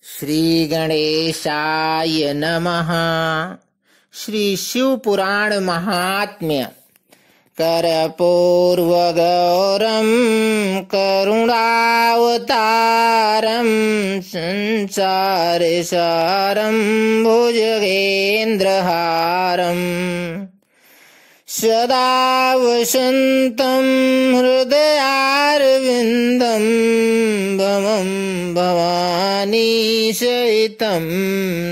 श्री गणेशाय नमः। श्री शिव पुराण महात्म्य। कर्पूरगौरम करुणावतारम संसारसारम भुजगेन्द्रहारम सदा वसन्तं हृदयारविन्दं भवं भवानी सहितं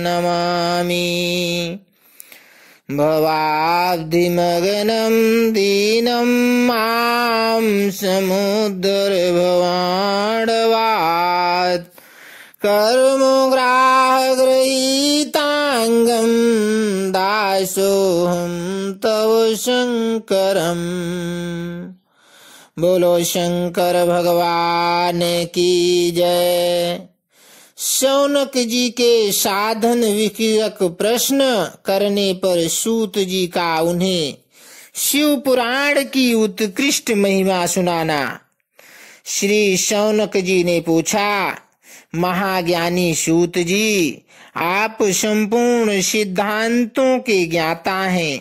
नमामि। भवाब्धिमग्नं दीनं मां समुद्र भवाण्डवात् कर्मग्राहगृहीताङ्गं दासोऽहं तव शंकरम। बोलो शंकर भगवान की जय। शौनक जी के साधन विषयक प्रश्न करने पर सूत जी का उन्हें शिव पुराण की उत्कृष्ट महिमा सुनाना। श्री शौनक जी ने पूछा, महाज्ञानी सूत जी, आप संपूर्ण सिद्धांतों के ज्ञाता हैं।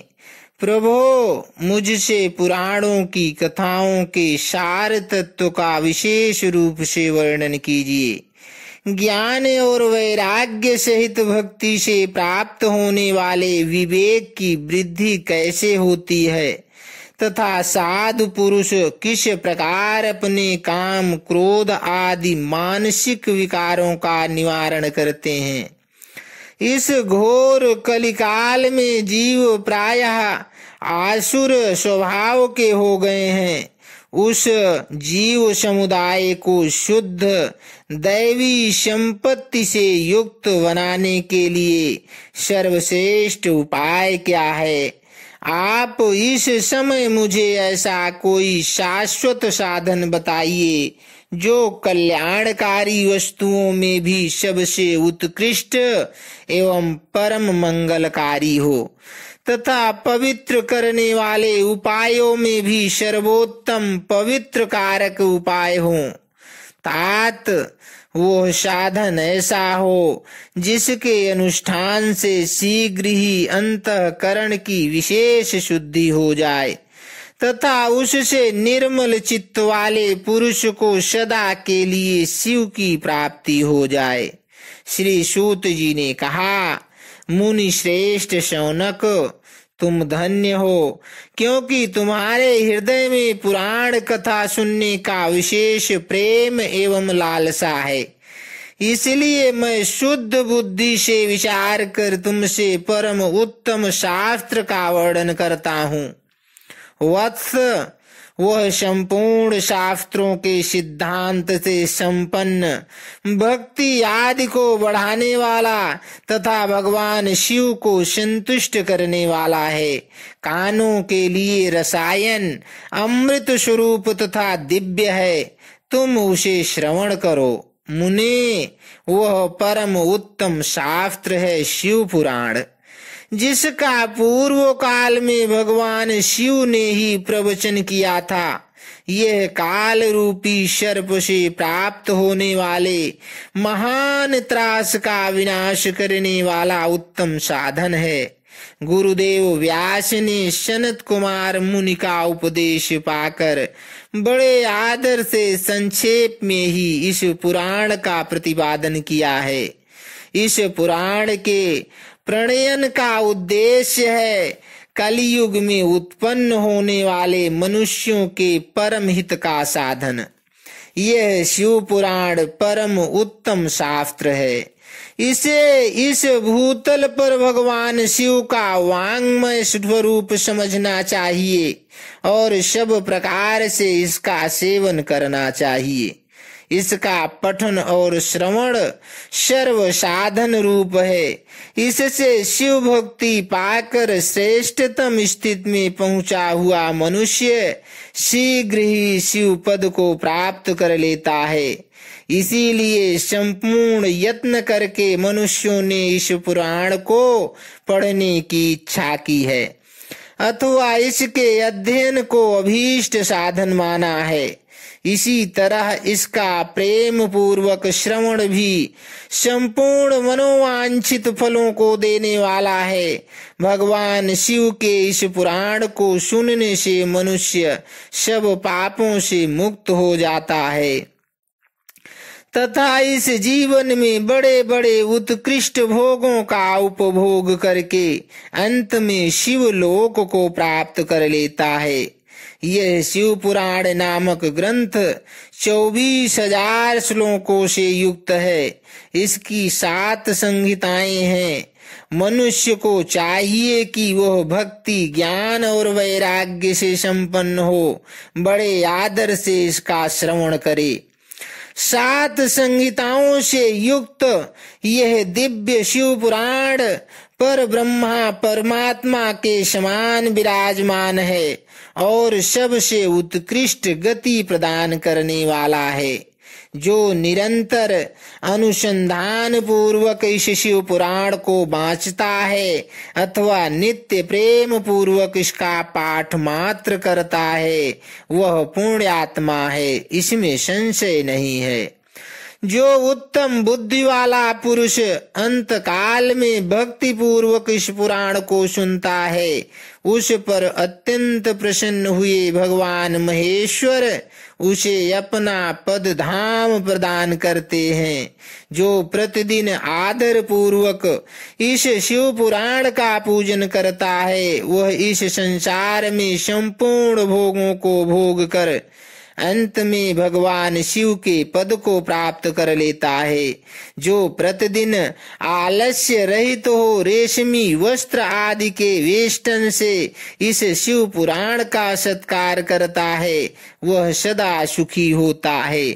प्रभो, मुझसे पुराणों की कथाओं के सार तत्व का विशेष रूप से वर्णन कीजिए। ज्ञान और वैराग्य सहित भक्ति से प्राप्त होने वाले विवेक की वृद्धि कैसे होती है तथा साधु पुरुष किस प्रकार अपने काम, क्रोध आदि मानसिक विकारों का निवारण करते हैं। इस घोर कलिकाल में जीव प्रायः आसुर स्वभाव के हो गए हैं। उस जीव समुदाय को शुद्ध दैवी संपत्ति से युक्त बनाने के लिए सर्वश्रेष्ठ उपाय क्या है? आप इस समय मुझे ऐसा कोई शाश्वत साधन बताइए जो कल्याणकारी वस्तुओं में भी सबसे उत्कृष्ट एवं परम मंगलकारी हो तथा पवित्र करने वाले उपायों में भी सर्वोत्तम पवित्र कारक उपाय हो। तात वो साधन ऐसा हो जिसके अनुष्ठान से शीघ्र ही अंतःकरण की विशेष शुद्धि हो जाए तथा उससे निर्मल चित्त वाले पुरुष को सदा के लिए शिव की प्राप्ति हो जाए। श्री सूत जी ने कहा, मुनि श्रेष्ठ शौनक, तुम धन्य हो, क्योंकि तुम्हारे हृदय में पुराण कथा सुनने का विशेष प्रेम एवं लालसा है। इसलिए मैं शुद्ध बुद्धि से विचार कर तुमसे परम उत्तम शास्त्र का वर्णन करता हूँ। वत्स, वह संपूर्ण शास्त्रों के सिद्धांत से संपन्न भक्ति आदि को बढ़ाने वाला तथा भगवान शिव को संतुष्ट करने वाला है। कानों के लिए रसायन अमृत स्वरूप तथा दिव्य है, तुम उसे श्रवण करो। मुने, वह परम उत्तम शास्त्र है शिव पुराण, जिसका पूर्व काल में भगवान शिव ने ही प्रवचन किया था। यह काल रूपी सर्प से प्राप्त होने वाले महान त्रास का विनाश करने वाला उत्तम साधन है। गुरुदेव व्यास ने सनत कुमार मुनि का उपदेश पाकर बड़े आदर से संक्षेप में ही इस पुराण का प्रतिपादन किया है। इस पुराण के प्रणयन का उद्देश्य है कलियुग में उत्पन्न होने वाले मनुष्यों के परम हित का साधन। यह शिव पुराण परम उत्तम शास्त्र है। इसे इस भूतल पर भगवान शिव का वांग्मय स्वरूप समझना चाहिए और सब प्रकार से इसका सेवन करना चाहिए। इसका पठन और श्रवण सर्व साधन रूप है। इससे शिव भक्ति पाकर श्रेष्ठतम स्थिति में पहुंचा हुआ मनुष्य शीघ्र ही शिव पद को प्राप्त कर लेता है। इसीलिए संपूर्ण यत्न करके मनुष्यों ने इस पुराण को पढ़ने की इच्छा की है अथवा इसके अध्ययन को अभीष्ट साधन माना है। इसी तरह इसका प्रेम पूर्वक श्रवण भी संपूर्ण मनोवांछित फलों को देने वाला है। भगवान शिव के इस पुराण को सुनने से मनुष्य सब पापों से मुक्त हो जाता है तथा इस जीवन में बड़े बड़े उत्कृष्ट भोगों का उपभोग करके अंत में शिवलोक को प्राप्त कर लेता है। यह शिव पुराण नामक ग्रंथ 24,000 श्लोकों से युक्त है। इसकी 7 संहिताएं हैं। मनुष्य को चाहिए कि वह भक्ति, ज्ञान और वैराग्य से संपन्न हो, बड़े आदर से इसका श्रवण करे। 7 संहिताओं से युक्त यह दिव्य शिव पुराण पर ब्रह्मा परमात्मा के समान विराजमान है और सबसे उत्कृष्ट गति प्रदान करने वाला है। जो निरंतर अनुसंधान पूर्वक इस शिव पुराण को वांचता है अथवा नित्य प्रेम पूर्वक इसका पाठ मात्र करता है, वह पुण्यात्मा है, इसमें संशय नहीं है। जो उत्तम बुद्धि वाला पुरुष अंत काल में भक्ति पूर्वक इस पुराण को सुनता है, उस पर अत्यंत प्रसन्न हुए भगवान महेश्वर उसे अपना पद धाम प्रदान करते हैं। जो प्रतिदिन आदर पूर्वक इस शिव पुराण का पूजन करता है, वह इस संसार में संपूर्ण भोगों को भोग कर अंत में भगवान शिव के पद को प्राप्त कर लेता है। जो प्रतिदिन आलस्य रहित हो रेशमी वस्त्र आदि के वेष्टन से इस शिव पुराण का सत्कार करता है, वह सदा सुखी होता है।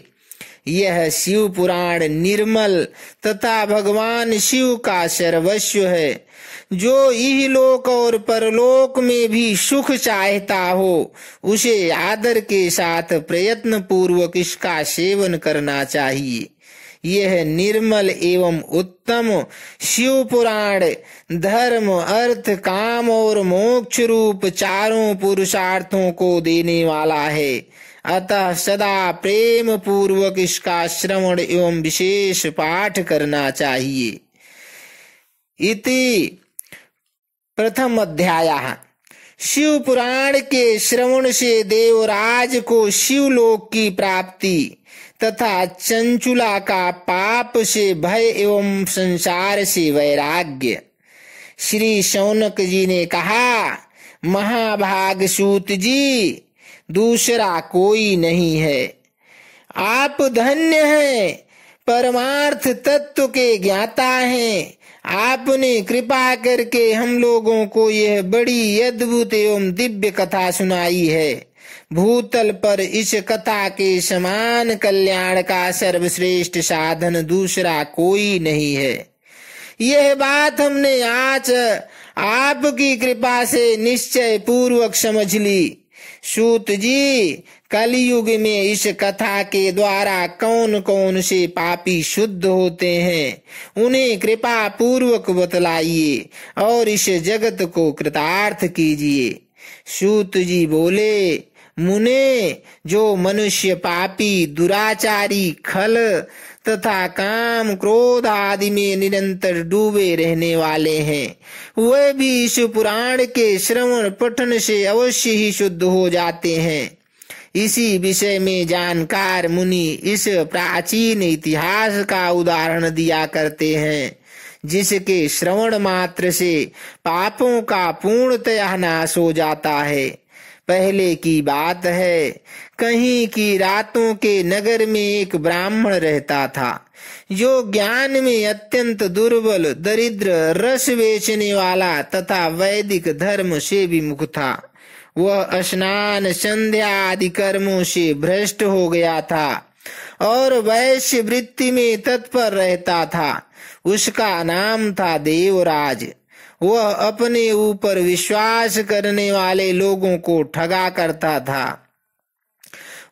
यह शिव पुराण निर्मल तथा भगवान शिव का सर्वस्व है। जो इहलोक और परलोक में भी सुख चाहता हो, उसे आदर के साथ प्रयत्न पूर्वक इसका सेवन करना चाहिए। यह निर्मल एवं उत्तम शिव पुराण धर्म, अर्थ, काम और मोक्ष रूप 4 पुरुषार्थों को देने वाला है। अतः सदा प्रेम पूर्वक इसका श्रवण एवं विशेष पाठ करना चाहिए। इति प्रथम अध्यायः। शिव पुराण के श्रवण से देवराज को शिवलोक की प्राप्ति तथा चंचुला का पाप से भय एवं संसार से वैराग्य। श्री शौनक जी ने कहा, महाभाग सूत जी, दूसरा कोई नहीं है। आप धन्य हैं, परमार्थ तत्व के ज्ञाता हैं। आपने कृपा करके हम लोगों को यह बड़ी अद्भुत एवं दिव्य कथा सुनाई है। भूतल पर इस कथा के समान कल्याण का सर्वश्रेष्ठ साधन दूसरा कोई नहीं है। यह बात हमने आज आपकी कृपा से निश्चय पूर्वक समझ ली। सूत जी, कलयुग में इस कथा के द्वारा कौन कौन से पापी शुद्ध होते हैं, उन्हें कृपा पूर्वक बतलाइए और इस जगत को कृतार्थ कीजिए। सूत जी बोले, मुने, जो मनुष्य पापी, दुराचारी, खल तथा काम, क्रोध आदि में निरंतर डूबे रहने वाले हैं, वे भी इस पुराण के श्रवण पठन से अवश्य ही शुद्ध हो जाते हैं। इसी विषय में जानकार मुनि इस प्राचीन इतिहास का उदाहरण दिया करते हैं, जिसके श्रवण मात्र से पापों का पूर्णतया नाश हो जाता है। पहले की बात है, कहीं की रातों के नगर में एक ब्राह्मण रहता था, जो ज्ञान में अत्यंत दुर्बल, दरिद्र, रस बेचने वाला तथा वैदिक धर्म से विमुख था। वह स्नान, संध्या आदि कर्मों से भ्रष्ट हो गया था और वैश्य वृत्ति में तत्पर रहता था। उसका नाम था देवराज। वह अपने ऊपर विश्वास करने वाले लोगों को ठगा करता था।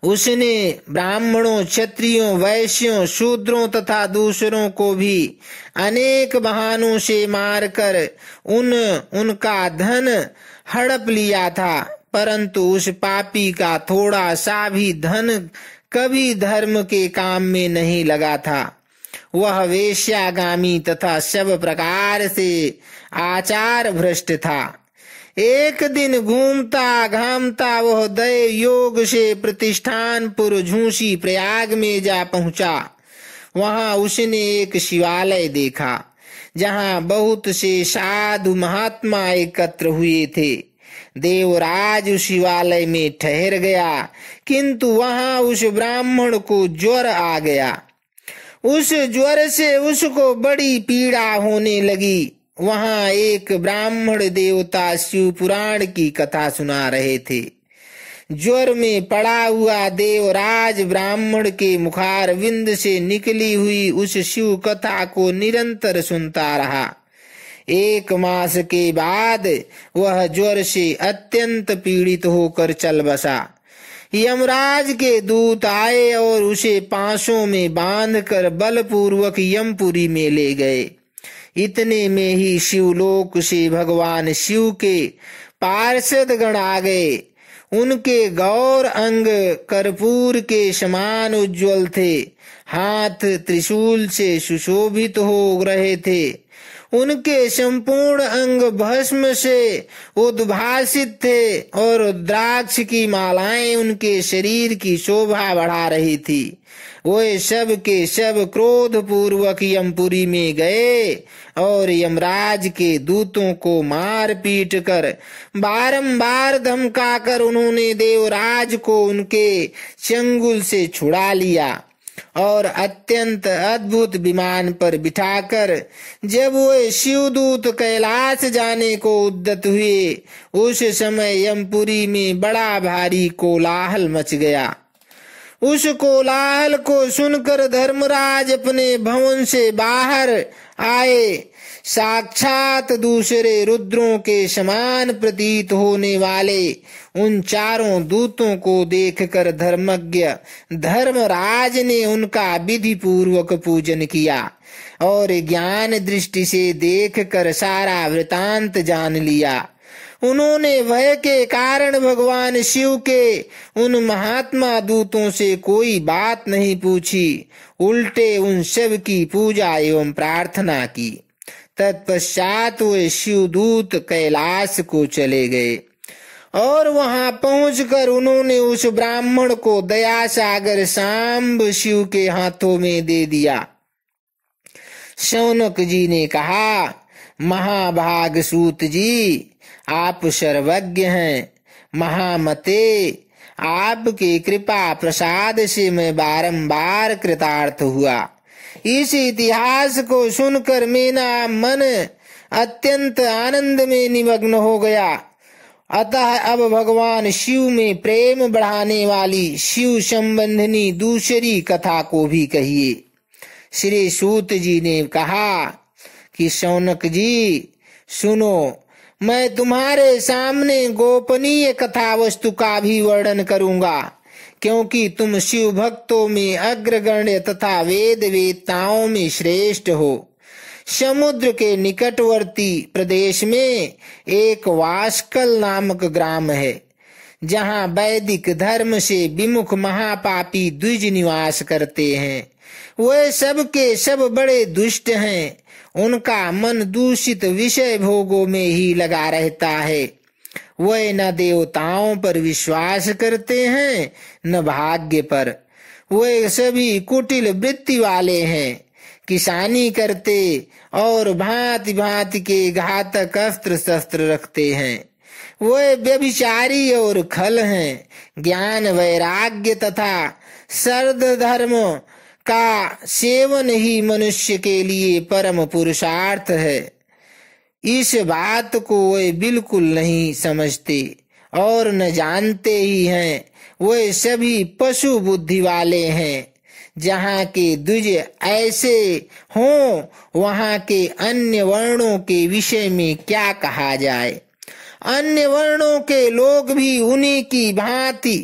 उसने ब्राह्मणों, क्षत्रियों, वैश्यों, शूद्रों तथा दूसरों को भी अनेक बहानों से मारकर उनका धन हड़प लिया था, परंतु उस पापी का थोड़ा सा भी धन कभी धर्म के काम में नहीं लगा था। वह वेश्यागामी तथा सब प्रकार से आचार भ्रष्ट था। एक दिन घूमता घामता वह दैव योग से प्रतिष्ठानपुर झूसी प्रयाग में जा पहुंचा। वहां उसने एक शिवालय देखा जहां बहुत से साधु महात्मा एकत्र हुए थे। देवराज उस शिवालय में ठहर गया, किंतु वहां उस ब्राह्मण को ज्वर आ गया। उस ज्वर से उसको बड़ी पीड़ा होने लगी। वहां एक ब्राह्मण देवता शिव पुराण की कथा सुना रहे थे। ज्वर में पड़ा हुआ देवराज ब्राह्मण के मुखारविंद से निकली हुई उस शिव कथा को निरंतर सुनता रहा। 1 मास के बाद वह ज्वर से अत्यंत पीड़ित होकर चल बसा। यमराज के दूत आए और उसे पांसों में बांधकर बलपूर्वक यमपुरी में ले गए। इतने में ही शिवलोक से भगवान शिव के पार्षद गण आ गए। उनके गौर अंग कर्पूर के समान उज्ज्वल थे, हाथ त्रिशूल से सुशोभित हो रहे थे। उनके संपूर्ण अंग भस्म से उद्भासित थे और रुद्राक्ष की मालाएं उनके शरीर की शोभा बढ़ा रही थी। वे सब के सब क्रोध पूर्वक यमपुरी में गए और यमराज के दूतों को मार पीट कर बारंबार धमकाकर उन्होंने देवराज को उनके चंगुल से छुड़ा लिया और अत्यंत अद्भुत विमान पर बिठाकर जब वे शिवदूत कैलाश जाने को उद्यत हुए, उस समय यमपुरी में बड़ा भारी कोलाहल मच गया। उस कोलाहल को सुनकर धर्मराज अपने भवन से बाहर आए। साक्षात दूसरे रुद्रों के समान प्रतीत होने वाले उन चारों दूतों को देखकर धर्मज्ञ धर्मराज ने उनका विधि पूर्वक पूजन किया और ज्ञान दृष्टि से देखकर सारा वृतांत जान लिया। उन्होंने भय के कारण भगवान शिव के उन महात्मा दूतों से कोई बात नहीं पूछी, उल्टे उन सब की पूजा एवं प्रार्थना की। तत्पश्चात वे शिवदूत कैलाश को चले गए और वहां पहुंचकर उन्होंने उस ब्राह्मण को दया सागर सांब शिव के हाथों में दे दिया। शौनक जी ने कहा, महाभाग सूत जी, आप सर्वज्ञ हैं। महामते, आपकी कृपा प्रसाद से मैं बारंबार कृतार्थ हुआ। इस इतिहास को सुनकर मेरा मन अत्यंत आनंद में निमग्न हो गया। अतः अब भगवान शिव में प्रेम बढ़ाने वाली शिव संबंधिनी दूसरी कथा को भी कहिए। श्री सूत जी ने कहा कि शौनक जी सुनो, मैं तुम्हारे सामने गोपनीय कथा वस्तु का भी वर्णन करूंगा, क्योंकि तुम शिव भक्तों में अग्रगण्य तथा वेद वेत्ताओं में श्रेष्ठ हो। समुद्र के निकटवर्ती प्रदेश में एक वास्कल नामक ग्राम है, जहाँ वैदिक धर्म से विमुख महापापी द्विज निवास करते हैं। वे सब के सब बड़े दुष्ट हैं। उनका मन दूषित विषय भोगों में ही लगा रहता है। वे न देवताओं पर विश्वास करते हैं न भाग्य पर। वे सभी कुटिल वृत्ति वाले हैं, किसानी करते और भांति भांति के घातक अस्त्र शस्त्र रखते हैं। वे व्यभिचारी और खल हैं। ज्ञान वैराग्य तथा सर्द धर्म का सेवन ही मनुष्य के लिए परम पुरुषार्थ है। इस बात को वे बिल्कुल नहीं समझते और न जानते ही हैं। वे सभी पशु बुद्धि वाले हैं। जहाँ के द्विज ऐसे हों, वहाँ के अन्य वर्णों के विषय में क्या कहा जाए। अन्य वर्णों के लोग भी उन्हीं की भांति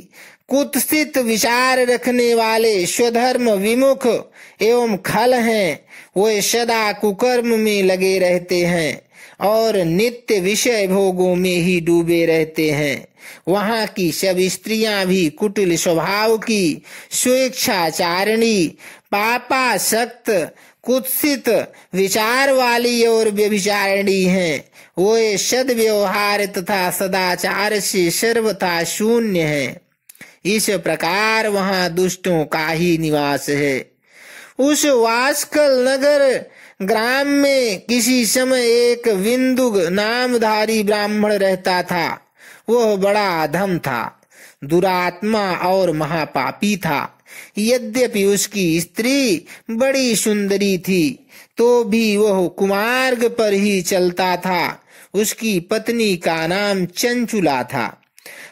कुत्सित विचार रखने वाले स्वधर्म विमुख एवं खल हैं, वे सदा कुकर्म में लगे रहते हैं और नित्य विषय भोगों में ही डूबे रहते हैं। वहाँ की सब स्त्रियां भी कुटिल स्वभाव की, स्वेच्छाचारिणी, पापासक्त, कुत्सित विचार वाली और व्यभिचारिणी हैं। वे सद्व्यवहार तथा सदाचार से सर्वथा शून्य हैं। इस प्रकार वहाँ दुष्टों का ही निवास है। उस वास्कल नगर ग्राम में किसी समय एक विंदुक नामधारी ब्राह्मण रहता था। वह बड़ा अधम था, दुरात्मा और महापापी था। यद्यपि उसकी स्त्री बड़ी सुंदरी थी, तो भी वह कुमार्ग पर ही चलता था। उसकी पत्नी का नाम चंचुला था।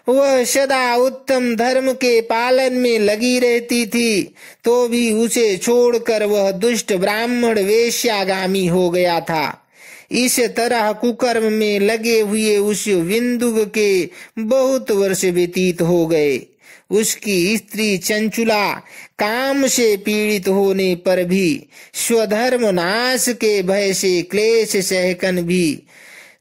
वह सदा उत्तम धर्म के पालन में लगी रहती थी, तो भी उसे छोड़कर वह दुष्ट ब्राह्मण वेश्यागामी हो गया था। इस तरह कुकर्म में लगे हुए उस विंदुक के बहुत वर्ष व्यतीत हो गए। उसकी स्त्री चंचुला काम से पीड़ित होने पर भी स्वधर्म नाश के भय से क्लेश सहकन भी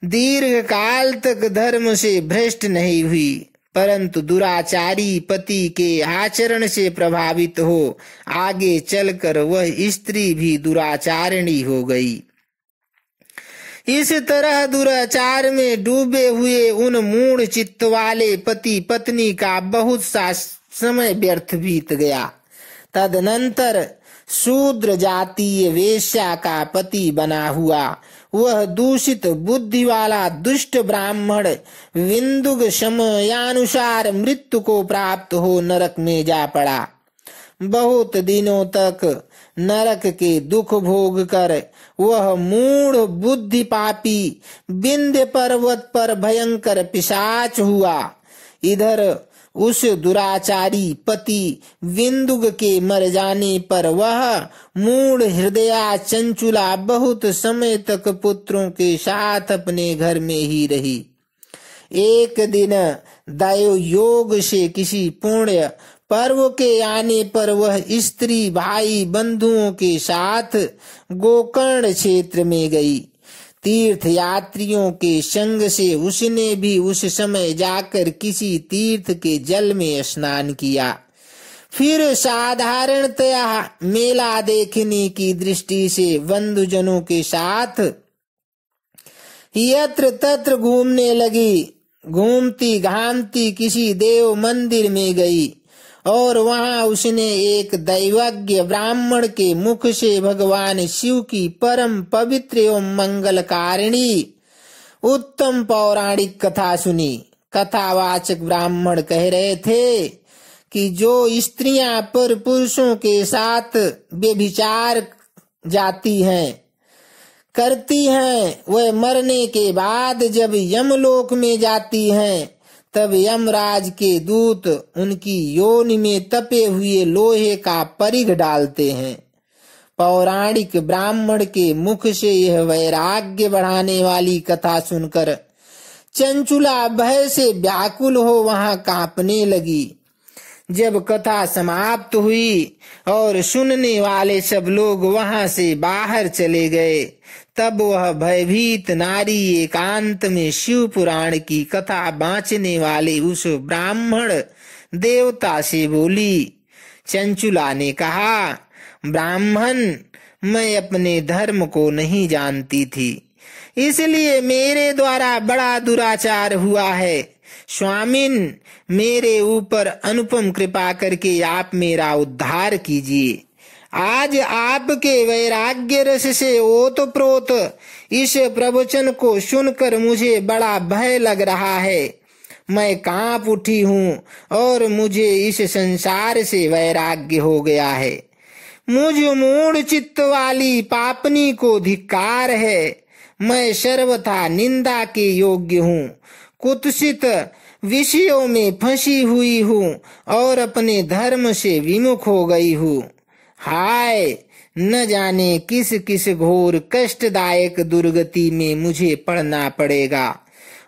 दीर्घ काल तक धर्म से भ्रष्ट नहीं हुई, परंतु दुराचारी पति के आचरण से प्रभावित हो आगे चलकर वह स्त्री भी दुराचारिणी हो गई। इस तरह दुराचार में डूबे हुए उन मूढ़ चित्त वाले पति पत्नी का बहुत सा समय व्यर्थ बीत गया। तदनंतर शूद्र जातीय वेश्या का पति बना हुआ वह दूषित बुद्धि वाला दुष्ट ब्राह्मण विंदुक समयानुसार मृत्यु को प्राप्त हो नरक में जा पड़ा। बहुत दिनों तक नरक के दुख भोग कर वह मूढ़ बुद्धि पापी विंध्य पर्वत पर भयंकर पिशाच हुआ। इधर उस दुराचारी पति विंदुक के मर जाने पर वह मूढ़ हृदया चंचुला बहुत समय तक पुत्रों के साथ अपने घर में ही रही। एक दिन दैव योग से किसी पुण्य पर्व के आने पर वह स्त्री भाई बंधुओं के साथ गोकर्ण क्षेत्र में गई। तीर्थ यात्रियों के संग से उसने भी उस समय जाकर किसी तीर्थ के जल में स्नान किया। फिर साधारणतया मेला देखने की दृष्टि से बंधुजनों के साथ यत्र तत्र घूमने लगी। घूमती घामती किसी देव मंदिर में गई और वहां उसने एक दैवज्ञ ब्राह्मण के मुख से भगवान शिव की परम पवित्र एवं मंगलकारिणी उत्तम पौराणिक कथा सुनी। कथावाचक ब्राह्मण कह रहे थे कि जो स्त्रियां पर पुरुषों के साथ व्यभिचार जाती हैं करती हैं, वह मरने के बाद जब यमलोक में जाती हैं तब यमराज के दूत उनकी योनि में तपे हुए लोहे का परिघ डालते हैं। पौराणिक ब्राह्मण के मुख से यह वैराग्य बढ़ाने वाली कथा सुनकर चंचुला भय से व्याकुल हो वहां कांपने लगी। जब कथा समाप्त हुई और सुनने वाले सब लोग वहां से बाहर चले गए, तब वह भयभीत नारी एकांत में शिव पुराण की कथा बांचने वाले उस ब्राह्मण देवता से बोली। चंचुला ने कहा, ब्राह्मण, मैं अपने धर्म को नहीं जानती थी, इसलिए मेरे द्वारा बड़ा दुराचार हुआ है। स्वामिन, मेरे ऊपर अनुपम कृपा करके आप मेरा उद्धार कीजिए। आज आपके वैराग्य रस से ओतप्रोत इस प्रवचन को सुनकर मुझे बड़ा भय लग रहा है। मैं कांप उठी हूँ और मुझे इस संसार से वैराग्य हो गया है। मुझ मूढ़ चित्त वाली पापनी को धिक्कार है। मैं सर्वथा निंदा के योग्य हूँ, कुत्सित विषयों में फंसी हुई हूँ और अपने धर्म से विमुख हो गई हूँ। हाय, न जाने किस किस घोर कष्टदायक दुर्गति में मुझे पड़ना पड़ेगा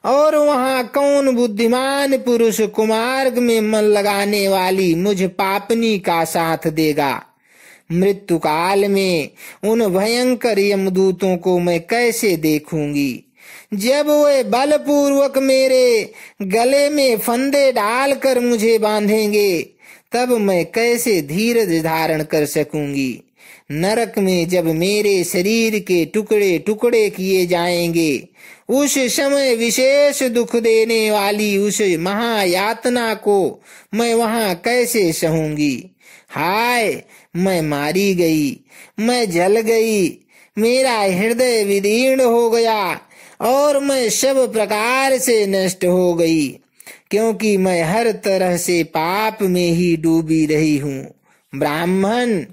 और वहाँ कौन बुद्धिमान पुरुष कुमार्ग में मन लगाने वाली मुझ पापनी का साथ देगा। मृत्यु काल में उन भयंकर यमदूतों को मैं कैसे देखूंगी। जब वे बलपूर्वक मेरे गले में फंदे डालकर मुझे बांधेंगे, तब मैं कैसे धीरज धारण कर सकूंगी। नरक में जब मेरे शरीर के टुकड़े टुकड़े किए जाएंगे, उस समय विशेष दुख देने वाली उस महायातना को मैं वहां कैसे सहूंगी। हाय, मैं मारी गई, मैं जल गई, मेरा हृदय विदीर्ण हो गया और मैं सब प्रकार से नष्ट हो गई, क्योंकि मैं हर तरह से पाप में ही डूबी रही हूँ। ब्राह्मण,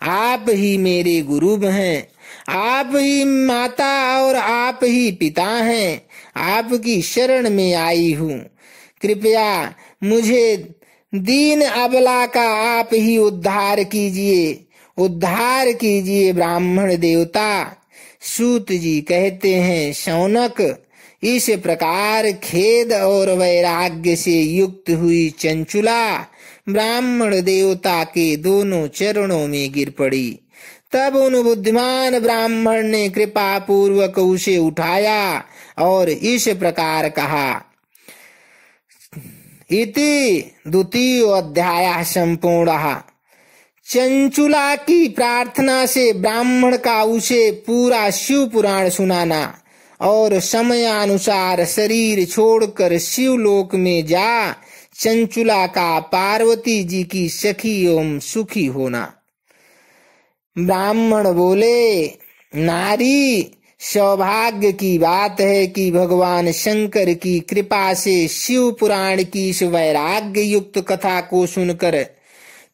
आप ही मेरे गुरु हैं, आप ही माता और आप ही पिता हैं। आपकी शरण में आई हूँ, कृपया मुझे दीन अबला का आप ही उद्धार कीजिए, उद्धार कीजिए ब्राह्मण देवता। सूत जी कहते हैं, शौनक, इस प्रकार खेद और वैराग्य से युक्त हुई चंचुला ब्राह्मण देवता के दोनों चरणों में गिर पड़ी। तब उन बुद्धिमान ब्राह्मण ने कृपा पूर्वक उसे उठाया और इस प्रकार कहा। इति द्वितीय अध्याय संपूर्णः। चंचुला की प्रार्थना से ब्राह्मण का उसे पूरा शिव पुराण सुनाना और समयानुसार शरीर छोड़कर शिवलोक में जा चंचुला का पार्वती जी की सखी एवं सुखी होना। ब्राह्मण बोले, नारी, सौभाग्य की बात है कि भगवान शंकर की कृपा से शिव पुराण की इस वैराग्य युक्त कथा को सुनकर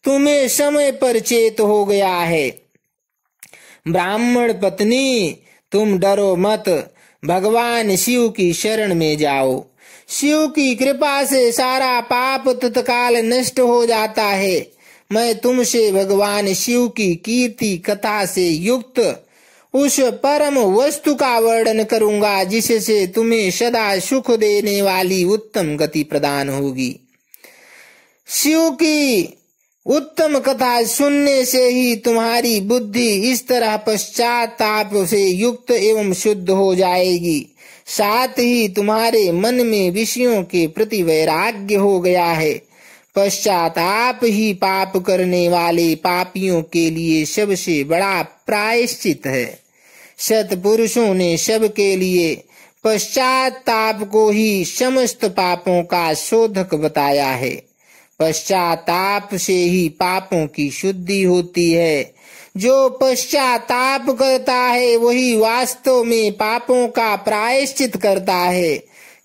तुम्हें समय पर चेत हो गया है। ब्राह्मण पत्नी, तुम डरो मत, भगवान शिव की शरण में जाओ। शिव की कृपा से सारा पाप तत्काल नष्ट हो जाता है। मैं तुमसे भगवान शिव की कीर्ति कथा से युक्त उस परम वस्तु का वर्णन करूंगा, जिससे तुम्हें सदा सुख देने वाली उत्तम गति प्रदान होगी। शिव की उत्तम कथा सुनने से ही तुम्हारी बुद्धि इस तरह पश्चाताप से युक्त एवं शुद्ध हो जाएगी। साथ ही तुम्हारे मन में विषयों के प्रति वैराग्य हो गया है। पश्चाताप ही पाप करने वाले पापियों के लिए सबसे बड़ा प्रायश्चित है। सत्पुरुषों ने सबके लिए पश्चाताप को ही समस्त पापों का शोधक बताया है। पश्चाताप से ही पापों की शुद्धि होती है। जो पश्चाताप करता है वही वास्तव में पापों का प्रायश्चित करता है,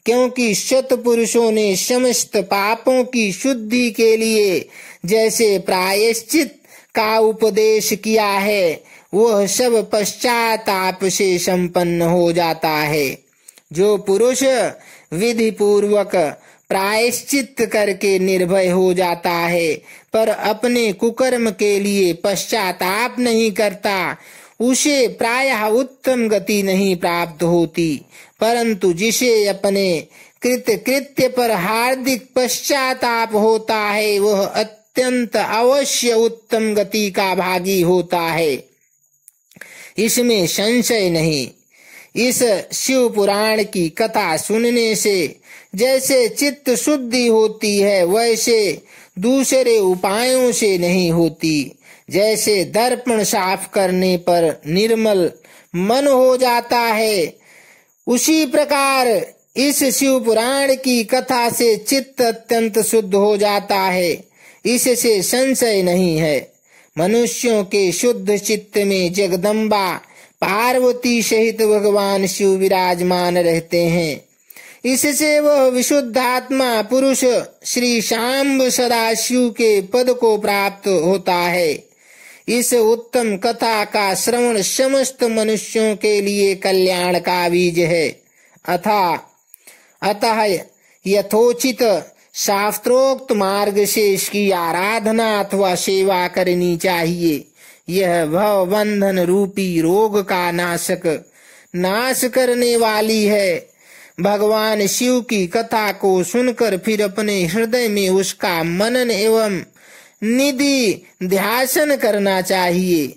क्योंकि सत्पुरुषों ने समस्त पापों की शुद्धि के लिए जैसे प्रायश्चित का उपदेश किया है, वह सब पश्चाताप से संपन्न हो जाता है। जो पुरुष विधि पूर्वक प्रायश्चित करके निर्भय हो जाता है, पर अपने कुकर्म के लिए पश्चाताप नहीं करता, उसे प्रायः उत्तम गति नहीं प्राप्त होती। परंतु जिसे अपने कृत्य पर हार्दिक पश्चाताप होता है, वह अत्यंत अवश्य उत्तम गति का भागी होता है, इसमें संशय नहीं। इस शिव पुराण की कथा सुनने से जैसे चित्त शुद्धि होती है, वैसे दूसरे उपायों से नहीं होती। जैसे दर्पण साफ करने पर निर्मल मन हो जाता है, उसी प्रकार इस शिव पुराण की कथा से चित्त अत्यंत शुद्ध हो जाता है, इससे संशय नहीं है। मनुष्यों के शुद्ध चित्त में जगदम्बा पार्वती सहित भगवान शिव विराजमान रहते हैं। इससे वह विशुद्ध आत्मा पुरुष श्री शाम्ब सदाशिव के पद को प्राप्त होता है। इस उत्तम कथा का श्रवण समस्त मनुष्यों के लिए कल्याण का बीज है। अतः यथोचित शास्त्रोक्त मार्ग से इसकी आराधना अथवा सेवा करनी चाहिए। यह भव बंधन रूपी रोग का नाश करने वाली है। भगवान शिव की कथा को सुनकर फिर अपने हृदय में उसका मनन एवं निधि ध्यान करना चाहिए।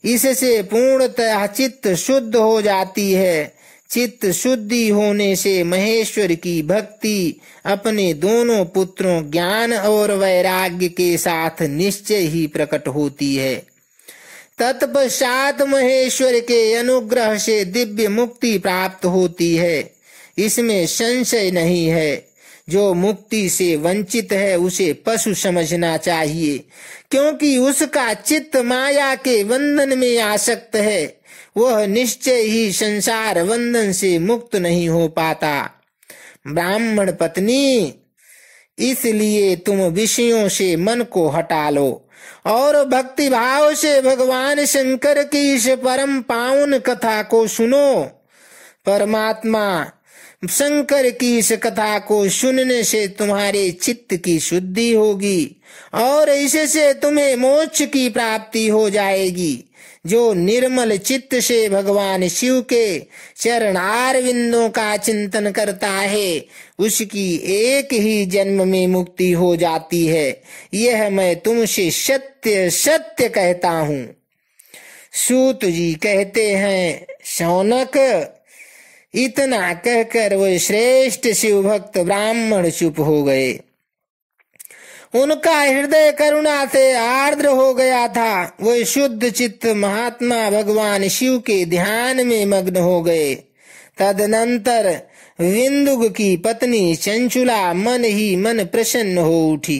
इससे पूर्णतः चित्त शुद्ध हो जाती है। चित्त शुद्धि होने से महेश्वर की भक्ति अपने दोनों पुत्रों ज्ञान और वैराग्य के साथ निश्चय ही प्रकट होती है। तत्पश्चात महेश्वर के अनुग्रह से दिव्य मुक्ति प्राप्त होती है, इसमें संशय नहीं है। जो मुक्ति से वंचित है उसे पशु समझना चाहिए, क्योंकि उसका चित्त माया के बंधन में आसक्त है। वह निश्चय ही संसार बंधन से मुक्त नहीं हो पाता। ब्राह्मण पत्नी, इसलिए तुम विषयों से मन को हटा लो और भक्ति भाव से भगवान शंकर की इस परम पावन कथा को सुनो। परमात्मा शंकर की इस कथा को सुनने से तुम्हारे चित्त की शुद्धि होगी और इससे तुम्हें मोक्ष की प्राप्ति हो जाएगी। जो निर्मल चित्त से भगवान शिव के चरणार बिंदों का चिंतन करता है उसकी एक ही जन्म में मुक्ति हो जाती है। यह मैं तुमसे सत्य सत्य कहता हूँ। सूत जी कहते हैं, शौनक, इतना कहकर वह श्रेष्ठ शिव भक्त ब्राह्मण चुप हो गए। उनका हृदय करुणा से आर्द्र हो गया था। वह शुद्ध चित्त महात्मा भगवान शिव के ध्यान में मग्न हो गए। तदनंतर विंदुक की पत्नी चंचुला मन ही मन प्रसन्न हो उठी।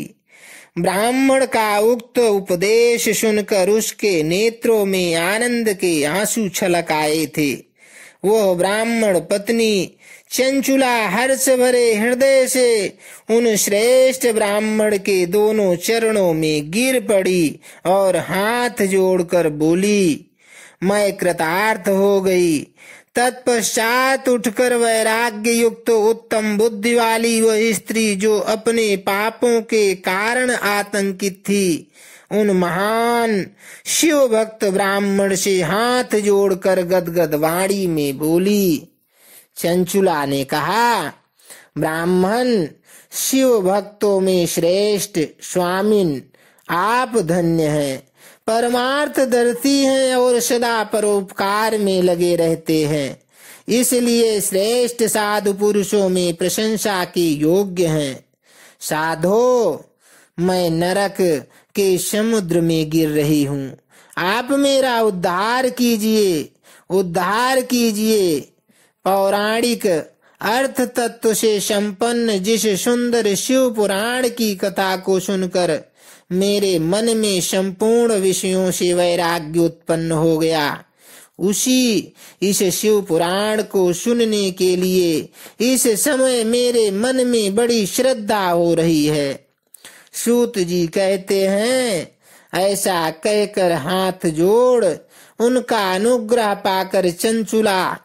ब्राह्मण का उक्त उपदेश सुनकर उसके नेत्रों में आनंद के आंसू छलक आए थे। वह ब्राह्मण पत्नी चंचुला हर्ष भरे हृदय से उन श्रेष्ठ ब्राह्मण के दोनों चरणों में गिर पड़ी और हाथ जोड़कर बोली, मैं कृतार्थ हो गई। तत्पश्चात उठकर वैराग्य युक्त उत्तम बुद्धि वाली वह स्त्री जो अपने पापों के कारण आतंकित थी, उन महान शिव भक्त ब्राह्मण से हाथ जोड़कर गदगद वाणी में बोली। चंचुला ने कहा, ब्राह्मण शिव भक्तों में श्रेष्ठ स्वामिन, आप धन्य हैं, परमार्थदर्शी हैं और सदा परोपकार में लगे रहते हैं, इसलिए श्रेष्ठ साधु पुरुषों में प्रशंसा के योग्य हैं। साधो, मैं नरक के समुद्र में गिर रही हूँ, आप मेरा उद्धार कीजिए, उद्धार कीजिए। पौराणिक अर्थ तत्व से संपन्न जिस सुंदर शिव पुराण की कथा को सुनकर मेरे मन में संपूर्ण विषयों से वैराग्य उत्पन्न हो गया, उसी इस शिव पुराण को सुनने के लिए इस समय मेरे मन में बड़ी श्रद्धा हो रही है। सूत जी कहते हैं, ऐसा कहकर हाथ जोड़ उनका अनुग्रह पाकर चंचुला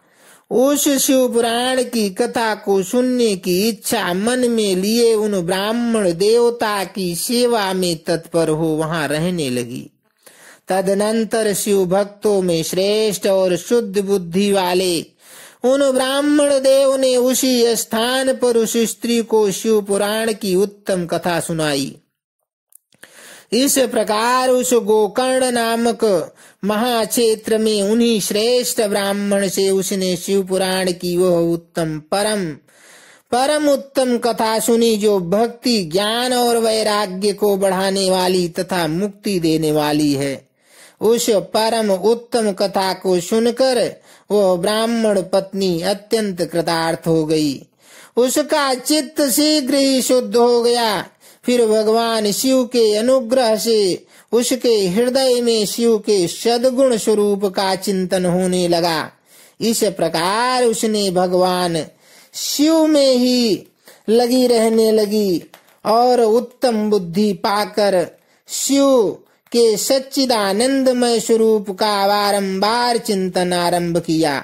उस शिव पुराण की कथा को सुनने की इच्छा मन में लिए उन ब्राह्मण देवता की सेवा में तत्पर हो वहां रहने लगी। तदनंतर शिव भक्तों में श्रेष्ठ और शुद्ध बुद्धि वाले उन ब्राह्मण देव ने उसी स्थान पर उस स्त्री को शिव पुराण की उत्तम कथा सुनाई। इस प्रकार उस गोकर्ण नामक महाक्षेत्र में उन्हीं श्रेष्ठ ब्राह्मण से उसने शिव पुराण की वह उत्तम परम उत्तम कथा सुनी जो भक्ति ज्ञान और वैराग्य को बढ़ाने वाली तथा मुक्ति देने वाली है। उस परम उत्तम कथा को सुनकर वह ब्राह्मण पत्नी अत्यंत कृतार्थ हो गई। उसका चित्त शीघ्र ही शुद्ध हो गया। फिर भगवान शिव के अनुग्रह से उसके हृदय में शिव के सद्गुण स्वरूप का चिंतन होने लगा। इस प्रकार उसने भगवान शिव में ही लगी रहने लगी और उत्तम बुद्धि पाकर शिव के सच्चिदानंदमय स्वरूप का बारंबार चिंतन आरंभ किया।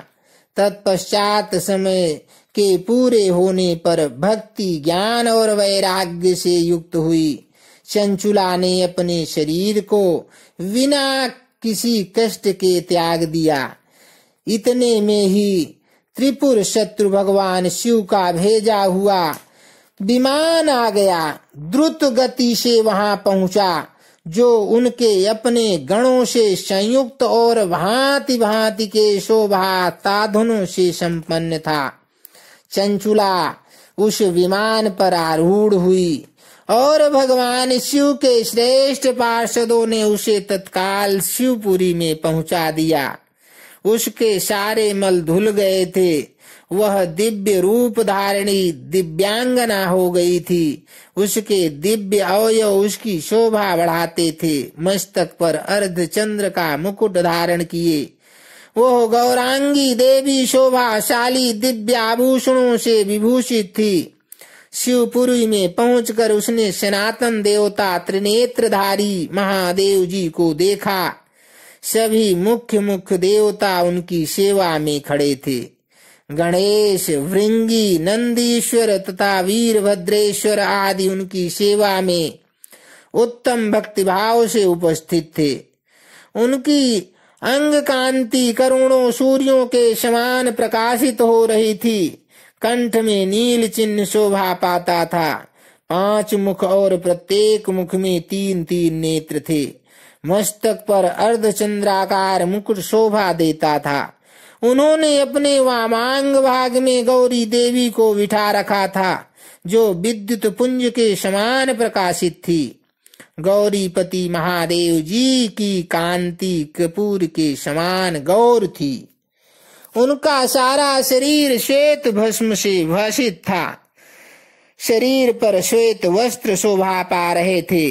तत्पश्चात समय के पूरे होने पर भक्ति ज्ञान और वैराग्य से युक्त हुई चंचुला ने अपने शरीर को बिना किसी कष्ट के त्याग दिया। इतने में ही त्रिपुर शत्रु भगवान शिव का भेजा हुआ विमान आ गया, द्रुत गति से वहां पहुंचा, जो उनके अपने गणों से संयुक्त और भांति भांति के शोभा साधनों से संपन्न था। चंचुला उस विमान पर आरूढ़ हुई और भगवान शिव के श्रेष्ठ पार्षदों ने उसे तत्काल शिवपुरी में पहुंचा दिया। उसके सारे मल धुल गए थे, वह दिव्य रूप धारिणी दिव्यांगना हो गई थी। उसके दिव्य अवयव उसकी शोभा बढ़ाते थे। मस्तक पर अर्धचंद्र का मुकुट धारण किए वह गौरांगी देवी शोभाशाली दिव्य आभूषणों से विभूषित थी। शिवपुरी में पहुंचकर उसने सनातन देवता त्रिनेत्रधारी महादेव जी को देखा। सभी मुख्य मुख्य देवता उनकी सेवा में खड़े थे। गणेश, भृंगी, नंदीश्वर तथा वीरभद्रेश्वर आदि उनकी सेवा में उत्तम भक्तिभाव से उपस्थित थे। उनकी अंग कांति करोड़ों सूर्यों के समान प्रकाशित हो रही थी। कंठ में नील चिन्ह शोभा पाता था। 5 मुख और प्रत्येक मुख में 3-3 नेत्र थे। मस्तक पर अर्धचंद्राकार मुकुट शोभा देता था। उन्होंने अपने वामांग भाग में गौरी देवी को बिठा रखा था, जो विद्युत पुंज के समान प्रकाशित थी। गौरीपति महादेव जी की कांति कपूर के समान गौर थी। उनका सारा शरीर श्वेत भस्म से भसित था। शरीर पर श्वेत वस्त्र शोभा पा रहे थे।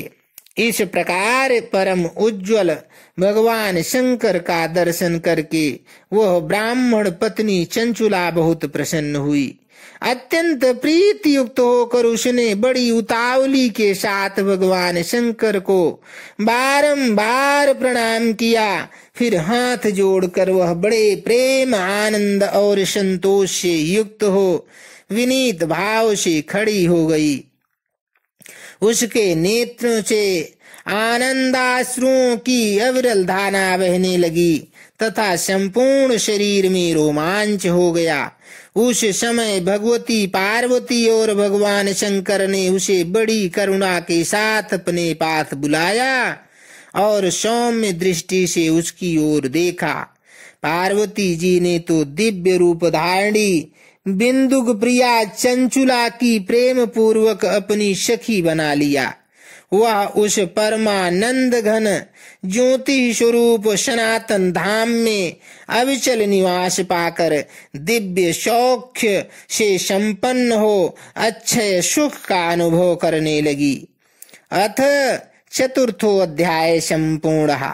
इस प्रकार परम उज्ज्वल भगवान शंकर का दर्शन करके वह ब्राह्मण पत्नी चंचुला बहुत प्रसन्न हुई। अत्यंत प्रीति युक्त होकर उसने बड़ी उतावली के साथ भगवान शंकर को बारंबार प्रणाम किया। फिर हाथ जोड़कर वह बड़े प्रेम, आनंद और संतोष से युक्त हो विनीत भाव से खड़ी हो गई। उसके नेत्रों से आनंदाश्रुओं की अविरल धारा बहने लगी तथा संपूर्ण शरीर में रोमांच हो गया। उस समय भगवती पार्वती और भगवान शंकर ने उसे बड़ी करुणा के साथ अपने पास बुलाया और सौम्य दृष्टि से उसकी ओर देखा। पार्वती जी ने तो दिव्य रूप धारणी बिंदुक प्रिया चंचुला की प्रेम पूर्वक अपनी सखी बना लिया। वह उस परमानंद घन ज्योति स्वरूप सनातन धाम में अविचल निवास पाकर दिव्य सौख्य से संपन्न हो अक्षय सुख का अनुभव करने लगी। अथ चतुर्थो अध्याय संपूर्णः।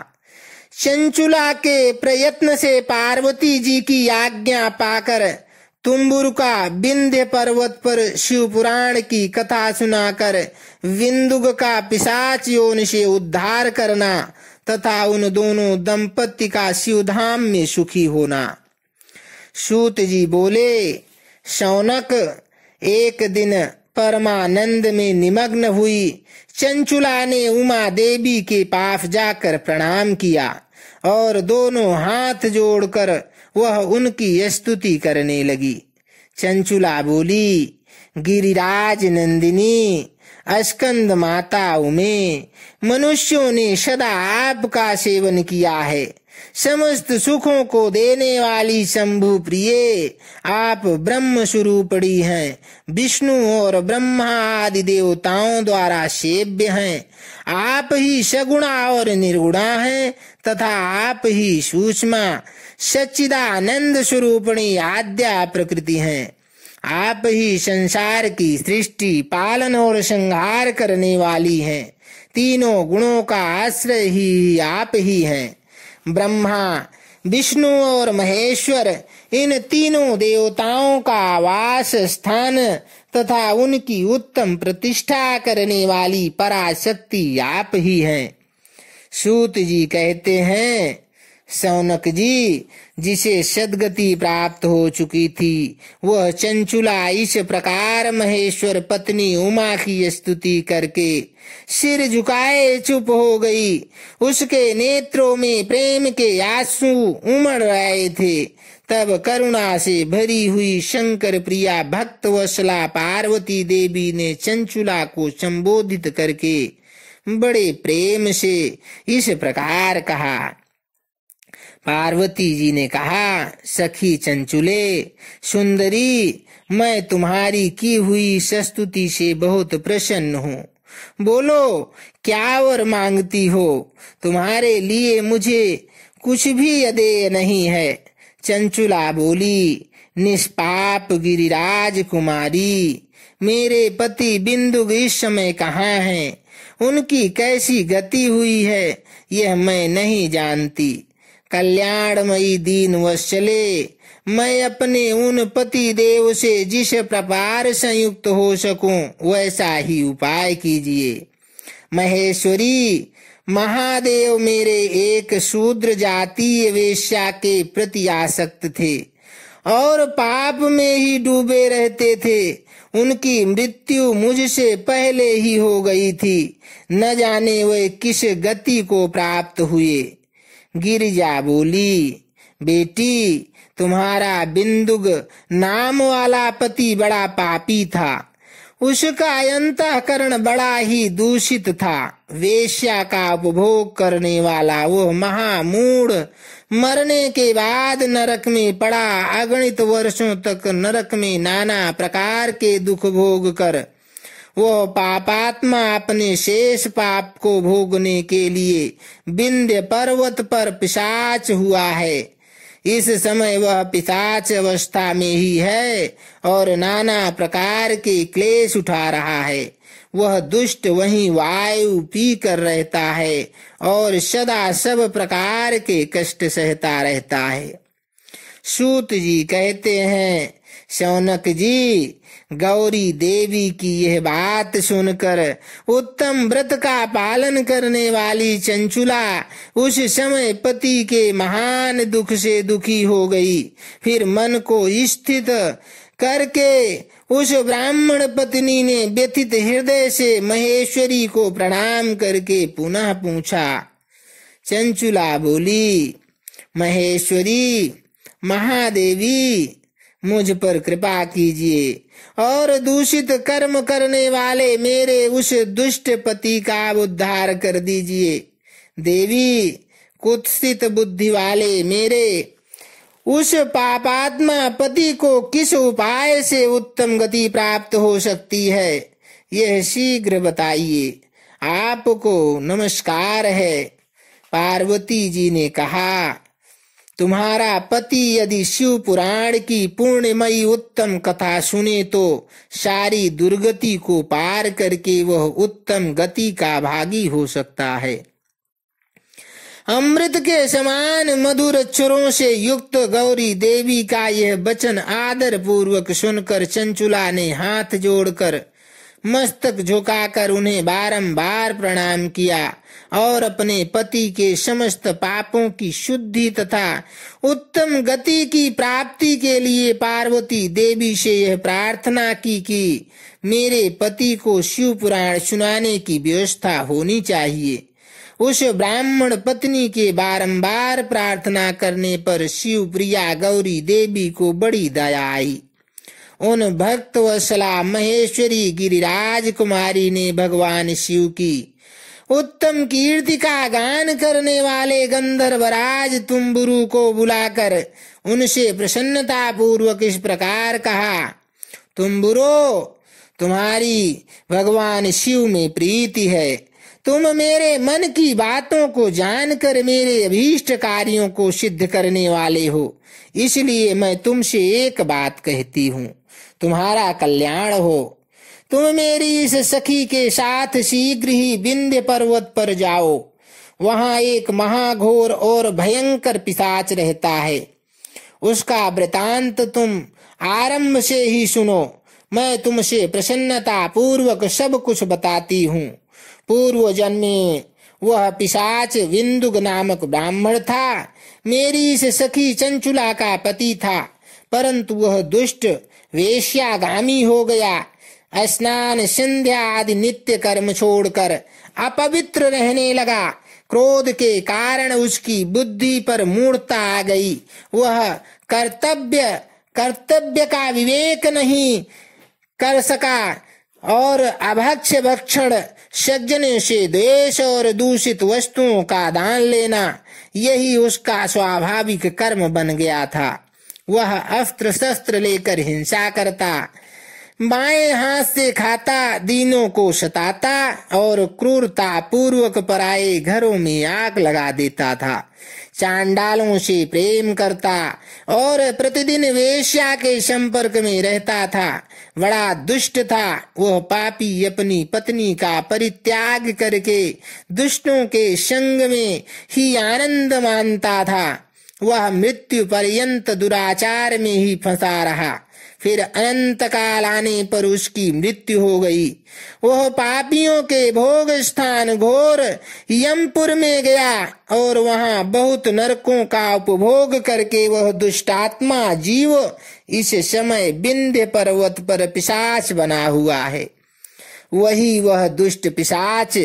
चंचुला के प्रयत्न से पार्वती जी की आज्ञा पाकर तुम्बुर का विंध्य पर्वत पर शिव पुराण की कथा सुनाकर विंदुक का पिशाच योनि से उद्धार करना तथा उन दोनों दंपति का शिवधाम में सुखी होना। सूत जी बोले, शौनक, एक दिन परमानंद में निमग्न हुई चंचुला ने उमा देवी के पास जाकर प्रणाम किया और दोनों हाथ जोड़कर वह उनकी स्तुति करने लगी। चंचुला बोली, गिरिराज नंदिनी, अस्कंद माता उमे, मनुष्यों ने सदा आपका सेवन किया है। समस्त सुखों को देने वाली शंभु प्रिय, आप ब्रह्म स्वरूपणी हैं। विष्णु और ब्रह्मा आदि देवताओं द्वारा सेव्य हैं। आप ही सगुणा और निर्गुणा हैं तथा आप ही सूक्ष्मा सच्चिदानंद स्वरूपणी आद्या प्रकृति हैं। आप ही संसार की सृष्टि, पालन और संहार करने वाली हैं। तीनों गुणों का आश्रय ही आप ही हैं। ब्रह्मा, विष्णु और महेश्वर, इन तीनों देवताओं का आवास स्थान तथा उनकी उत्तम प्रतिष्ठा करने वाली पराशक्ति आप ही हैं। सूत जी कहते हैं, शौनक जी, जिसे सद्गति प्राप्त हो चुकी थी, वह चंचुला इस प्रकार महेश्वर पत्नी उमा की स्तुति करके सिर झुकाए चुप हो गई। उसके नेत्रों में प्रेम के आंसू उमड़ रहे थे तब करुणा से भरी हुई शंकर प्रिया भक्त वत्सला पार्वती देवी ने चंचुला को संबोधित करके बड़े प्रेम से इस प्रकार कहा। पार्वती जी ने कहा, सखी चंचुले सुंदरी, मैं तुम्हारी की हुई स्तुति से बहुत प्रसन्न हूँ। बोलो क्या वर मांगती हो? तुम्हारे लिए मुझे कुछ भी अदेय नहीं है। चंचुला बोली, निष्पाप गिरिराज कुमारी, मेरे पति बिंदु इस समय कहाँ हैं? उनकी कैसी गति हुई है यह मैं नहीं जानती। कल्याणमयी दीन वत्सले, मैं अपने उन पति देव से जिस प्रकार संयुक्त हो सकूं वैसा ही उपाय कीजिए। महेश्वरी, महादेव मेरे एक शूद्र जातीय वेश्या के प्रति आसक्त थे और पाप में ही डूबे रहते थे। उनकी मृत्यु मुझसे पहले ही हो गई थी। न जाने वे किस गति को प्राप्त हुए। गिरिजा बोली, बेटी, तुम्हारा बिंदुग नाम वाला पति बड़ा पापी था। उसका अंतःकरण बड़ा ही दूषित था। वेश्या का उपभोग करने वाला वह महामूढ़ मरने के बाद नरक में पड़ा अगणित वर्षों तक नरक में नाना प्रकार के दुख भोग कर वह पापात्मा अपने शेष पाप को भोगने के लिए विंध्य पर्वत पर पिशाच हुआ है। इस समय वह पिशाच अवस्था में ही है और नाना प्रकार के क्लेश उठा रहा है। वह दुष्ट वहीं वायु पी कर रहता है और सदा सब प्रकार के कष्ट सहता रहता है। सूत जी कहते हैं, शौनक जी, गौरी देवी की यह बात सुनकर उत्तम व्रत का पालन करने वाली चंचुला उस समय पति के महान दुख से दुखी हो गई। फिर मन को स्थित करके उस ब्राह्मण पत्नी ने व्यथित हृदय से महेश्वरी को प्रणाम करके पुनः पूछा। चंचुला बोली, महेश्वरी, महादेवी, मुझ पर कृपा कीजिए और दूषित कर्म करने वाले मेरे उस दुष्ट पति का उद्धार कर दीजिए। देवी, कुत्सित बुद्धि वाले मेरे उस पापात्मा पति को किस उपाय से उत्तम गति प्राप्त हो सकती है, यह शीघ्र बताइए। आपको नमस्कार है। पार्वती जी ने कहा, तुम्हारा पति यदि शिव पुराण की पूर्णमयी उत्तम कथा सुने तो सारी दुर्गति को पार करके वह उत्तम गति का भागी हो सकता है। अमृत के समान मधुर अक्षरों से युक्त गौरी देवी का यह वचन आदर पूर्वक सुनकर चंचुला ने हाथ जोड़कर मस्तक झुकाकर उन्हें बारंबार प्रणाम किया और अपने पति के समस्त पापों की शुद्धि तथा उत्तम गति की प्राप्ति के लिए पार्वती देवी से यह प्रार्थना की कि मेरे पति को शिव पुराण सुनाने की व्यवस्था होनी चाहिए। उस ब्राह्मण पत्नी के बारंबार प्रार्थना करने पर शिव प्रिया गौरी देवी को बड़ी दया आई। उन भक्त वत्सला महेश्वरी गिरिराज कुमारी ने भगवान शिव की उत्तम कीर्ति का गान करने वाले गंधर्वराज तुम्बुरु को बुलाकर उनसे प्रसन्नता पूर्वक इस प्रकार कहा, तुम्बुरो, तुम्हारी भगवान शिव में प्रीति है। तुम मेरे मन की बातों को जानकर मेरे अभीष्ट कार्यों को सिद्ध करने वाले हो, इसलिए मैं तुमसे एक बात कहती हूँ, तुम्हारा कल्याण हो। तुम मेरी इस सखी के साथ शीघ्र ही विंध्य पर्वत पर जाओ। वहां एक महाघोर और भयंकर पिशाच रहता है। उसका वृतांत तुम आरंभ से ही सुनो। मैं तुमसे प्रसन्नता पूर्वक सब कुछ बताती हूँ। पूर्व जन्म में वह पिशाच विंदुग नामक ब्राह्मण था। मेरी इस सखी चंचुला का पति था, परंतु वह दुष्ट वेश्यागामी हो गया। स्नान संध्या आदि नित्य कर्म छोड़कर अपवित्र रहने लगा। क्रोध के कारण उसकी बुद्धि पर मूढ़ता आ गई। वह कर्तव्य का विवेक नहीं कर सका और अभक्ष्य भक्षण, सज्जन से द्वेष और दूषित वस्तुओं का दान लेना, यही उसका स्वाभाविक कर्म बन गया था। वह अस्त्र शस्त्र लेकर हिंसा करता, बाएं हाथ से खाता, दीनों को सताता और क्रूरता पूर्वक पराये घरों में आग लगा देता था। चांडालों से प्रेम करता और प्रतिदिन वेश्या के संपर्क में रहता था। बड़ा दुष्ट था वह पापी, अपनी पत्नी का परित्याग करके दुष्टों के संग में ही आनंद मानता था। वह मृत्यु पर्यंत दुराचार में ही फंसा रहा। फिर अनंत काल आने पर उसकी मृत्यु हो गई। वह पापियों के भोग स्थान घोर यमपुर में गया और वहां बहुत नरकों का उपभोग करके वह दुष्टात्मा जीव इस समय विंध्य पर्वत पर पिशाच बना हुआ है। वही वह दुष्ट पिशाच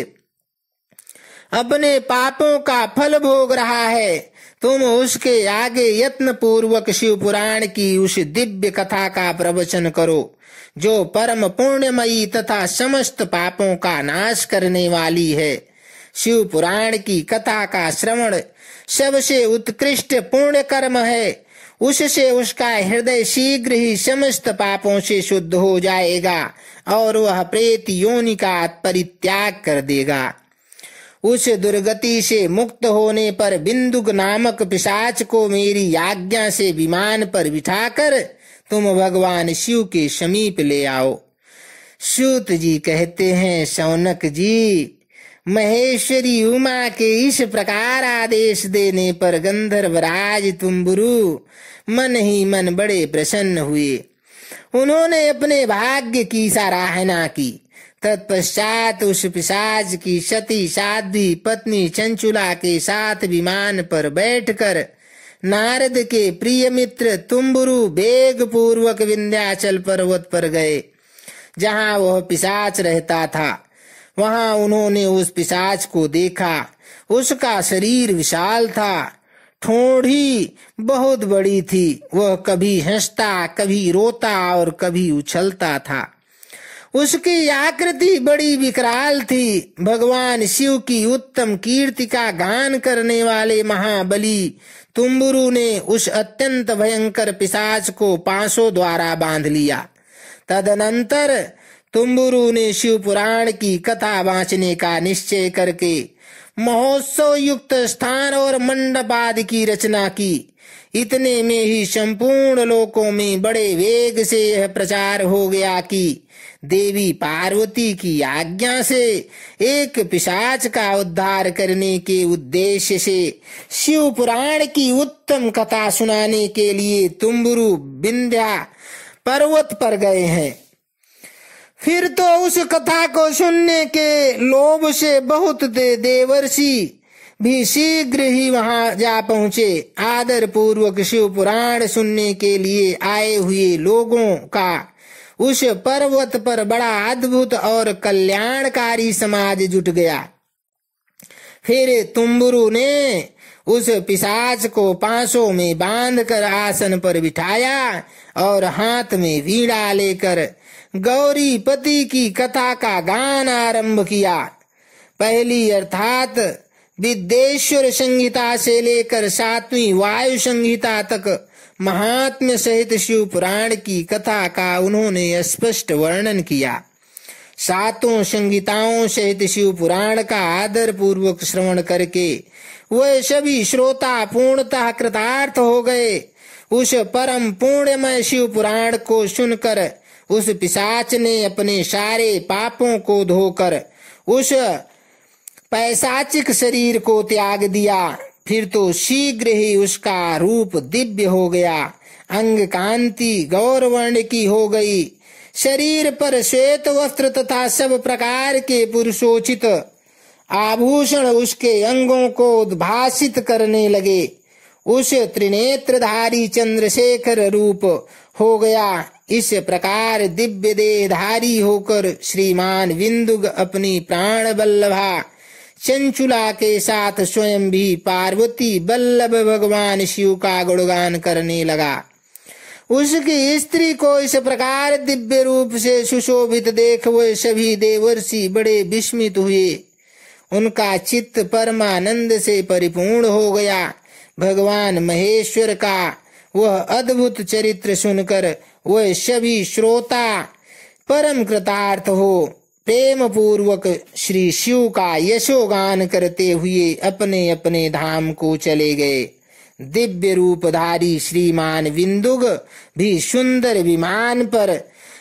अपने पापों का फल भोग रहा है। तुम उसके आगे यत्न पूर्वक शिव पुराण की उस दिव्य कथा का प्रवचन करो, जो परम पुण्यमयी तथा समस्त पापों का नाश करने वाली है। शिव पुराण की कथा का श्रवण सबसे उत्कृष्ट पुण्य कर्म है। उससे उसका हृदय शीघ्र ही समस्त पापों से शुद्ध हो जाएगा और वह प्रेत योनि का परित्याग कर देगा। उस दुर्गति से मुक्त होने पर बिंदुक नामक पिशाच को मेरी आज्ञा से विमान पर बिठाकर तुम भगवान शिव के समीप ले आओ। सूत जी कहते हैं, शौनक जी, महेश्वरी उमा के इस प्रकार आदेश देने पर गंधर्वराज तुम्बुरु मन ही मन बड़े प्रसन्न हुए। उन्होंने अपने भाग्य की सराहना की। तत्पश्चात उस पिशाच की सती साध्वी पत्नी चंचुला के साथ विमान पर बैठकर नारद के प्रिय मित्र तुम्बुरु वेग पूर्वक विंध्याचल पर्वत पर गए, जहां वह पिशाच रहता था। वहां उन्होंने उस पिशाच को देखा। उसका शरीर विशाल था, ठोड़ी बहुत बड़ी थी। वह कभी हंसता, कभी रोता और कभी उछलता था। उसकी आकृति बड़ी विकराल थी। भगवान शिव की उत्तम कीर्ति का गान करने वाले महाबली तुम्बुरु ने उस अत्यंत भयंकर पिशाच को पांसों द्वारा बांध लिया। तदनंतर तुम्बुरु ने शिव पुराण की कथा वांचने का निश्चय करके महोत्सव युक्त स्थान और मंडप आदि की रचना की। इतने में ही संपूर्ण लोकों में बड़े वेग से यह प्रचार हो गया कि देवी पार्वती की आज्ञा से एक पिशाच का उद्धार करने के उद्देश्य से शिव पुराण की उत्तम कथा सुनाने के लिए तुम्बुरु विंध्या पर्वत पर गए हैं। फिर तो उस कथा को सुनने के लोभ से बहुत देवर्षि भी शीघ्र ही वहां जा पहुंचे। आदर पूर्वक शिव पुराण सुनने के लिए आए हुए लोगों का उस पर्वत पर बड़ा अद्भुत और कल्याणकारी समाज जुट गया। फिर तुम्बुरु ने उस पिशाच को पांसों में बांधकर आसन पर बिठाया और हाथ में वीणा लेकर गौरी पति की कथा का गान आरंभ किया। पहली अर्थात विद्येश्वर संहिता से लेकर 7वीं वायु संहिता तक महात्म्य सहित शिव पुराण की कथा का उन्होंने स्पष्ट वर्णन किया। 7 संहिताओं सहित शिव पुराण का आदर पूर्वक श्रवण करके वह सभी श्रोता पूर्णतः कृतार्थ हो गए। उस परम पुण्यमय शिव पुराण को सुनकर उस पिशाच ने अपने सारे पापों को धोकर उस पैशाचिक शरीर को त्याग दिया। फिर तो शीघ्र ही उसका रूप दिव्य हो गया। अंग कांति गौरवर्ण की हो गई। शरीर पर श्वेत वस्त्र तथा सब प्रकार के पुरुषोचित आभूषण उसके अंगों को उद्भासित करने लगे। उस त्रिनेत्रधारी चंद्रशेखर रूप हो गया। इस प्रकार दिव्य देहधारी होकर श्रीमान विंदुक अपनी प्राण बल्लभा चंचुला के साथ स्वयं भी पार्वती वल्लभ भगवान शिव का गुणगान करने लगा। उसकी स्त्री को इस प्रकार दिव्य रूप से सुशोभित देख वे सभी देवर्षि बड़े विस्मित हुए। उनका चित्त परमानंद से परिपूर्ण हो गया। भगवान महेश्वर का वह अद्भुत चरित्र सुनकर वह सभी श्रोता परम कृतार्थ हो प्रेम पूर्वक श्री शिव का यशोगान करते हुए अपने अपने धाम को चले गए। दिव्य रूपधारी श्रीमान विंदुग भी सुंदर विमान पर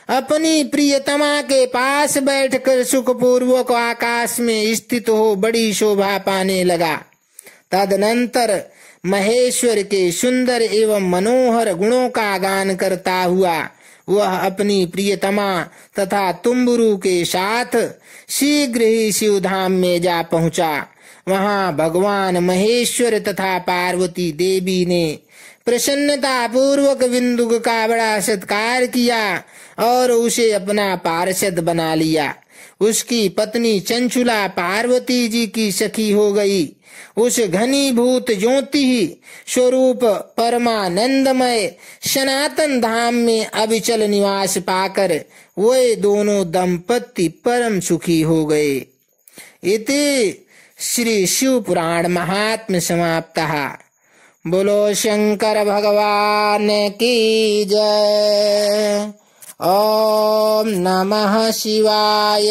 अपनी प्रियतमा के पास बैठकर सुखपूर्वक आकाश में स्थित हो बड़ी शोभा पाने लगा। तदनंतर महेश्वर के सुंदर एवं मनोहर गुणों का गान करता हुआ वह अपनी प्रियतमा तथा तुम्बुरु के साथ शीघ्र ही शिवधाम में जा पहुंचा। वहां भगवान महेश्वर तथा पार्वती देवी ने प्रसन्नता पूर्वक विंदुक का बड़ा सत्कार किया और उसे अपना पार्षद बना लिया। उसकी पत्नी चंचुला पार्वती जी की सखी हो गई। उस घनीभूत ज्योति स्वरूप परमानंदमय सनातन धाम में अविचल निवास पाकर वे दोनों दंपति परम सुखी हो गए। इति श्री शिव पुराण महात्म्य समाप्तः। बोलो शंकर भगवान की जय। ओम नमः शिवाय।